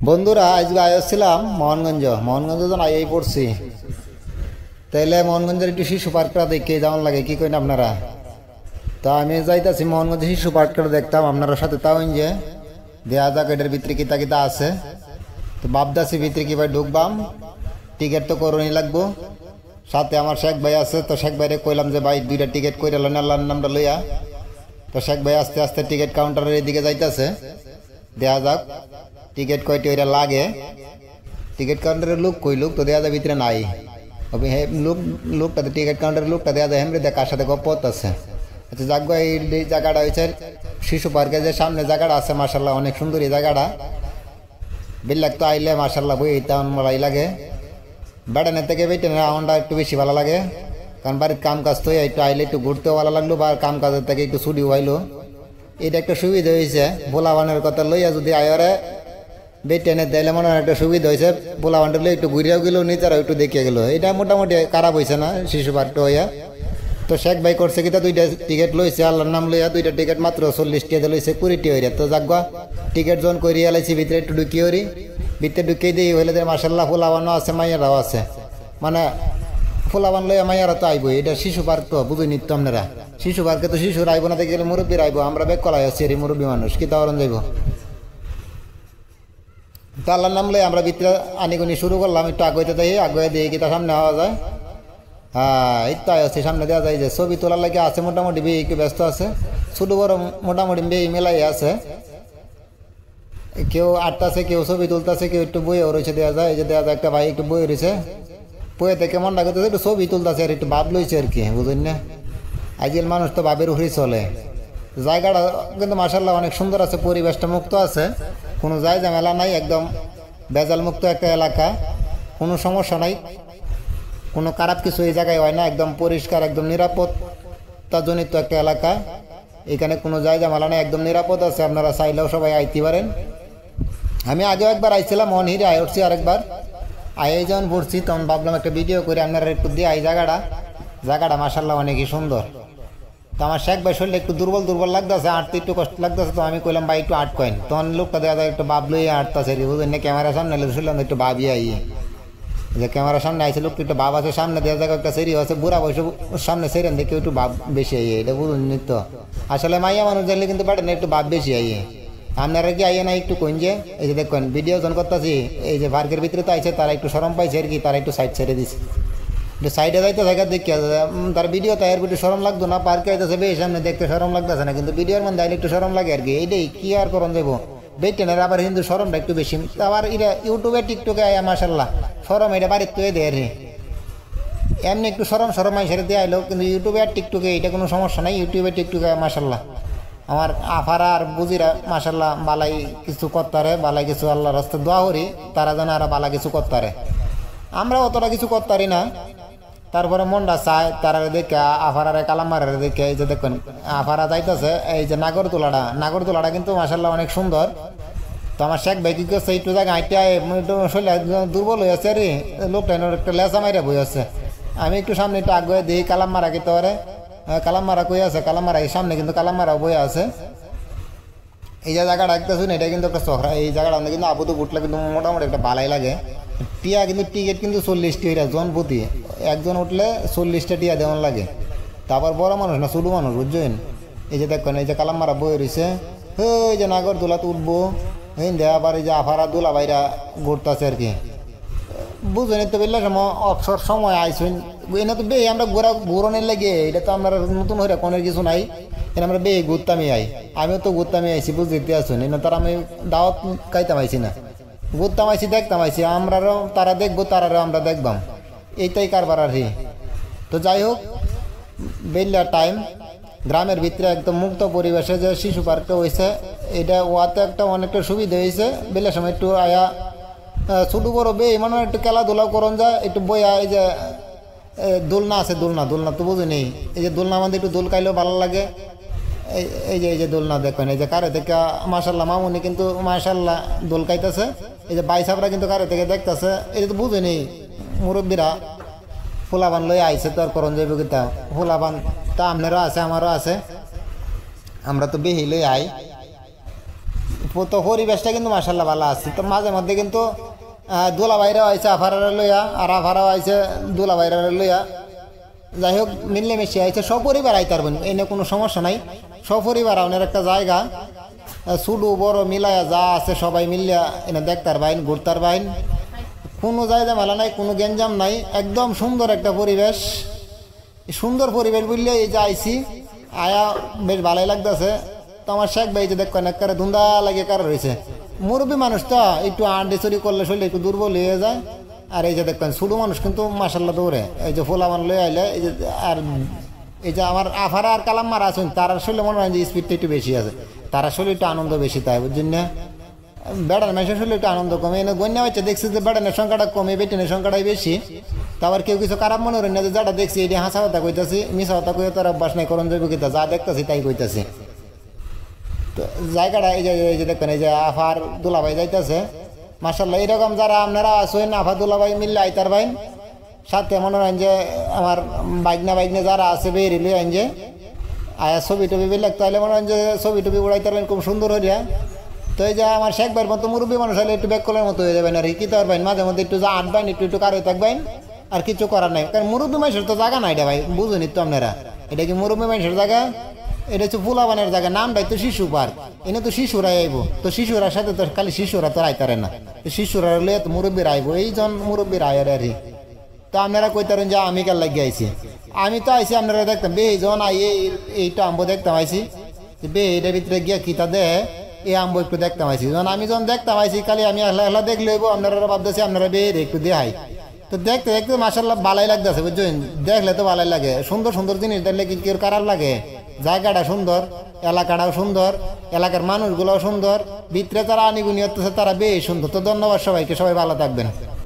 বন্ধুরা আজকে আসছিলাম মোহনগঞ্জ যখন আই পড়ছি তাইলে মোহনগঞ্জের একটু শিশু পার্কটা দেখে যেমন লাগে কি কইন আপনারা। তা আমি যাইতাছি মোহনগঞ্জের শিশু পার্কটা দেখতাম আপনার সাথে তাও যে দেয়া যাক এটার ভিতরে কিতা কিতা আছে। তো ভাবতাছি ভিতরে কি ভাই ঢুকবাম, টিকিট তো করণই লাগবো। সাথে আমার শেখ ভাই আছে, তো শেখ ভাইরে কইলাম যে ভাই দুইটা টিকিট কইরা লন আল্লাহর নামটা লইয়া। তো শেখ ভাই আস্তে আস্তে টিকিট কাউন্টারের এদিকে যাইতাছে, দেয়া যাক টিকিট কয়টি ওইটা লাগে। টিকিট কাউন্টারের লোক কই লোক তো দেয়া যায় ভিতরে নাই। লোকটাতে টিকিট কাউন্টারের লোকটা দেয়া যায় হেমরে দেখার সাথে গপত আছে। আচ্ছা যাক এই জায়গাটা হয়েছে শিশু পার্কের যে সামনে জায়গাটা আছে, মার্শাল্লাহ অনেক সুন্দর এই জায়গাটা। বিল্লাক তো আইলে মার্শাল্লাহ বই তেমন মলাই লাগে। বেড়ানোর থেকে বেটেনে রাউন্ডটা একটু বেশি ভালো লাগে, কারণ বাড়ির কাম কাজ তো একটু আইলে একটু ঘুরতেও ভালো লাগলো, বা কাম কাজের থেকে একটু ছুটিও হইলো। এটা একটা সুবিধা হয়েছে। বোলাবানের কথা লইয়া যদি আয়রে বেটেনে দিলে মনে হয় একটা সুবিধা হয়েছে। বোলাবানটা লইয়া একটু ঘুরিয়াও গেল, নিজেরাও একটু দেখিয়ে গেল। এটা মোটামুটি খারাপ হয়েছে না শিশু পার্কটা হইয়া। তো শেখ ভাই করছে কিতা দুইটা টিকিট লইছে আল্লাহর নাম লইয়া, দুইটা টিকিট মাত্র 40 টাকা লইছে 20 হইয়া। তো যাক টিকিট জন করিয়া লাইছি ভিতরে একটু ঢুকিয়ে হরি, ভিতরে ঢুকিয়ে দিই হইলে মার্শাল্লাহ ফুলাবানও আছে, মাইয়ারাও আছে। মানে ফুলাবান লইয়া মাইয়ারা তো আইব। এটা শিশু পার্ক তো বুঝই নিত আপনারা। শিশু পার্কে তো শিশুর আইব না, দেখে গেলে মুরব্বীর আইব। আমরা বেগ কলাই আছি এর মুরব্বী মানুষ কি তাওরণ যাইব। তো আল্লাহর নাম লই আমরা ভিতরে আনিগুনি শুরু করলাম। একটু আগুয়াইতে যাই, আগুয়ে দিয়ে কি তার সামনে হওয়া যায়। হ্যাঁ এই তো আছে সামনে দেওয়া যায় যে ছবি তোলার লাগে আছে। মোটামুটি বিয়ে একটু ব্যস্ত আছে, ছোটো বড় মোটামুটি বিয়ে মেলাই আছে। কেউ আটতাছে, কেউ ছবি তুলতেছে, কেউ একটু বইও রয়েছে দেওয়া যায়। এই যে দেওয়া যায় একটা ভাই একটু বই রয়েছে, বইয়ে থেকে মনটা করতেছে একটু ছবি তুলতেছে আর একটু ভাব লইছে আর কি, বুঝলেন না। আজকাল মানুষ তো ভাবের উপরেই চলে। জায়গাটা কিন্তু মার্শাল্লাহ অনেক সুন্দর আছে, পরিবেশটা মুক্ত আছে, কোনো ঝামেলা নাই, একদম বেজাল মুক্ত একটা এলাকা, কোনো সমস্যা নাই, কোনো খারাপ কিছু এই জায়গায় হয় না। একদম পরিষ্কার, একদম নিরাপত্তাজনিত একটা এলাকা। এখানে কোনো ঝামেলা নাই, একদম নিরাপদ আছে। আপনারা চাইলেও সবাই আইতে পারেন। আমি আগেও একবার আইছিলাম, অনহিরে আয় উঠছি আরেকবার। আয়ে যখন পড়ছি তখন ভাবলাম একটা ভিডিও করে আপনারা একটু দিয়ে এই জায়গাটা মার্শাল্লাহ অনেকই সুন্দর। তো আমার শেখ ভাই শরীরে একটু দুর্বল লাগতেছে, আটতে একটু কষ্ট লাগতেছে। তো আমি কইলাম ভাই একটু আট কয়েন, তখন লোকটা দেওয়া যায় একটু ভাব লইয়া আটতেছে, বুঝলেন না। ক্যামেরার সামনে শুনলাম একটু ভাবি আইয়ে যে ক্যামেরার সামনে আইসে লোকটা একটু ভাব আছে, সামনে দেওয়া যায় একটা সেরি আছে, বুড়া বয়স সামনে সেরেন দেখে একটু ভাব বেশি আইয়ে, এটা বুঝুন তো। আসলে মাইয়া মানুষ জানলে কিন্তু পারে না, একটু ভাব বেশি আইয়ে। আপনারা কি আইয়ে না একটু কইন যে এই যে দেখেন ভিডিও যখন করতেছি, এই যে পার্কের ভিতরে তো আইছে, তারা একটু সরম পাইছে আর কি, তারা একটু সাইড ছেড়ে দিছে, একটু সাইডে যাইতে জায়গা দেখি তার ভিডিও তাই একটু সরম লাগতো না। পার্কে আইতেছে বেশ সামনে দেখতে সরম লাগতেছে না, কিন্তু ভিডিওর মধ্যে আইলে একটু সরম লাগে আর কি। এইটাই কি আর করন যাবো বেটেনের আবার কিন্তু সরমটা একটু বেশি। আবার এটা ইউটিউবে টিকটকে আয়া মার্শাল্লাহ সরম এটা বাড়ির তো দেয় রে, এমনি একটু সরম মাইসের দিয়ে আইলো, কিন্তু ইউটিউবে আর টিকটকে এটা কোনো সমস্যা নাই। ইউটিউবে টিকটকে মার্শাল্লাহ আমার আফারা আর বুঝিরা মার্শাল্লাহ বালাই কিছু করতারে, বালাই কিছু আল্লাহর রাস্তা দোয়া করি তারা যেন আর বালা কিছু করতারে। আমরা অতটা কিছু করতারি না, তারপরে মনটা চায় তারা দেখে আফারারে কালামারে দেখে। এই যে দেখুন আফারা যাইতেছে, এই যে নাগরদোলাটা কিন্তু মার্শাল্লাহ অনেক সুন্দর। তো আমার শেখ ভাই কি করছে একটু জায়গা হাঁটতে একটু শরীর দুর্বল হয়ে আছে রে, লোকটা একটা লেসা মাইরা বই আছে। আমি একটু সামনে একটু আগে দিই, কালামারা কিন্তু ওরে কালামারা কই আছে, কালামারা এই সামনে কিন্তু কালামারা বই আছে। এই যে জায়গাটা একটা শুনে এটা কিন্তু একটা চহরা, এই জায়গাটা কিন্তু আবুদু উঠলে কিন্তু মোটামুটি একটা ভালাই লাগে। টিয়া কিন্তু টিকিট কিন্তু 40 টাকা জন প্রতি, একজন উঠলে 40টা টিয়া দেওয়ান লাগে। তারপর বড় মানুষ না ছোটো মানুষ বুঝছেন। এই যে দেখেন এই যে কালামারা বই রয়েছে, এই যে নাগরদোলাতে উঠবো, এই দে আবার এই যে আফারা দোলা বাইরা ঘুরতেছে আর কি, বুঝলেন তো। বেলা সময় অবসর সময় আইসেন এনে তো বে আমরা ঘুরনের লাগে, এটা তো আমরা নতুন হয়ে কোনের কিছু নাই, এনে আমরা বে ঘুরতামই আমিও তো ঘুরতামই আইসি, বুঝতে আসুন এনে তার আমি দাওয়াত খাইতাম আইসি না, ঘুরতাম আইসি দেখতাম আইসি। আমরাও তারা দেখবো, তারারও আমরা দেখবাম, এইটাই কারবার আর কি। তো যাই হোক বেলার টাইম গ্রামের ভিতরে একদম মুক্ত পরিবেশে যে শিশু পার্কটা হয়েছে, এটা ওয়াতে একটা অনেকটা সুবিধা হয়েছে। বেলার সময় একটু আয়া ছোটো বড় বে মানে একটু খেলাধুলাও করন যায়, একটু বইয়া এই যে দোলনা আছে, দোলনা তো বুঝিনি। এই যে দোলনা আমাদের একটু দোল খাইলেও ভালো লাগে। এই যে দোলনা দেখেন, এই যে কারে থেকে মার্শাল্লাহ মামুনি কিন্তু মার্শাল্লাহ দোল খাইতেছে। এই যে বাইসাবরা কিন্তু কারে থেকে দেখতেছে, এটা তো বুঝিনি। মুরব্বীরা ফুলাবান লই আইসে তো আর করন যাইব কিতা, ফুলাবান তা আপনারও আছে আমারও আছে, আমরা তো বেহি লই আই। তো পরিবেশটা কিন্তু মার্শাল্লাহ ভালো আছে। তো মাঝে মধ্যে কিন্তু দোলা বাইরেও আইছে আফারারে লইয়া, আর আফারাও আইছে দোলা বাইরারে লইয়া। যাই হোক মিলেমিশে আইছে, সপরিবার আইতে পারবেন, এনে কোনো সমস্যা নাই। সপরিবার আপনার একটা জায়গা ছোটো বড় মিলায়া যা আছে সবাই মিলিয়া এনে দেখতার বাইন ঘুরতার বাইন, কোনো জায়গা মেলা নাই, কোনো গ্যাঞ্জাম নাই, একদম সুন্দর একটা পরিবেশ। সুন্দর পরিবেশ বললে এই যে আইসি আয়া বেশ ভালোই লাগতেছে। তো আমার শেখ ভাই যে দেখবেন একবারে ধুন্দা লাগে কারো রয়েছে, মুরব্বী মানুষ তো একটু আন্ডি চুরি করলে শরীরে একটু দুর্বল হয়ে যায়। আর এই যে দেখবেন ছোটো মানুষ কিন্তু মাসাল্লাহ দৌড়ে, এই যে ফোলা মান লয়ে আইলে এই যে, আর এই যে আমার আফারা আর কালাম মারা আছেন তার শরীরে মনে হয় যে স্পিডটা একটু বেশি আছে, তারা শরীরে একটু আনন্দ বেশি, তাই বুঝছেন না। বেড়ার মেশিন শরীরে একটু আনন্দ কমে, এনে গন্যা বাচ্চা দেখছি যে বেড়ানোর সংখ্যাটা কমে, বেটেনের সংখ্যাটাই বেশি। তারপর কেউ কিছু খারাপ মনে করেন না যে যাটা দেখছি এটি হাসা কথা কইতাছি, মিশা কথা কইতে তার অভ্যাস নাই, করণ যাইব কিতা যা দেখতেছি তাই কইতাছি। তো জায়গাটা এই যে দেখবেন এই যে আফার দুলাভাই যাইতেছে মার্শাল্লাহ। এরকম যারা আপনারা আসেন আফা দুলাভাই মিললে আইতার বাইন, সাথে মনে হয় যে আমার বাইকনা যারা আছে বেরি লই আইন যে আয়া ছবি টবি বেলাক, তাহলে মনে হয় যে ছবি টবি উড়াইতে পারবেন খুব সুন্দর হইয়া। তো এই যে আমার শেখ ভাইয়ের মতো মুরব্বী মানুষ হলে একটু ব্যাক কলার মতো হয়ে যাবেন আর কি পারবেন, মাঝে মধ্যে একটু যা আটবেন একটু কারো থাকবেন, আর কিছু করার নাই। কারণ মুরব্বী মানুষের তো জায়গা নাই এটা ভাই, বুঝুনি তো আপনারা, এটা কি মুরব্বী মানুষের জায়গা? এটা হচ্ছে ফুলাবানের জায়গা, নামটাই তো শিশু পার্ক, এনে তো শিশুরা আইব। তো শিশুরার সাথে তো খালি শিশুরা তো আইতারে না, শিশুরা লইয়া তো মুরব্বীরা আইব, এইজন মুরব্বীরা আয়ের আর কি। তো আপনারা কইতারেন যে আমি কার লাগিয়ে আইছি, আমি তো আইছি আপনারা দেখতাম বে যখন আই এইটা আম্ব দেখতাম আইছি বে এটার ভিতরে গিয়া কিতা দে এই আম্ব একটু দেখতাম আইছি। যখন দেখতাম আইছি খালি আমি একলা দেখলে হইব, আপনারা ভাবতেছি আপনারা বে একটু দেখাই। তো দেখতে দেখতে মাশাআল্লাহ ভালোই লাগতেছে বুঝছেন, দেখলে তো ভালোই লাগে। সুন্দর সুন্দর জিনিস দেখলে কি কেউ খারাপ লাগে? জায়গাটা সুন্দর, এলাকাটাও সুন্দর, এলাকার মানুষগুলোও সুন্দর, ভিতরে যারা আনিগুনি হচ্ছে তারা বেশ সুন্দর। তো ধন্যবাদ সবাইকে, সবাই ভালো থাকবেন।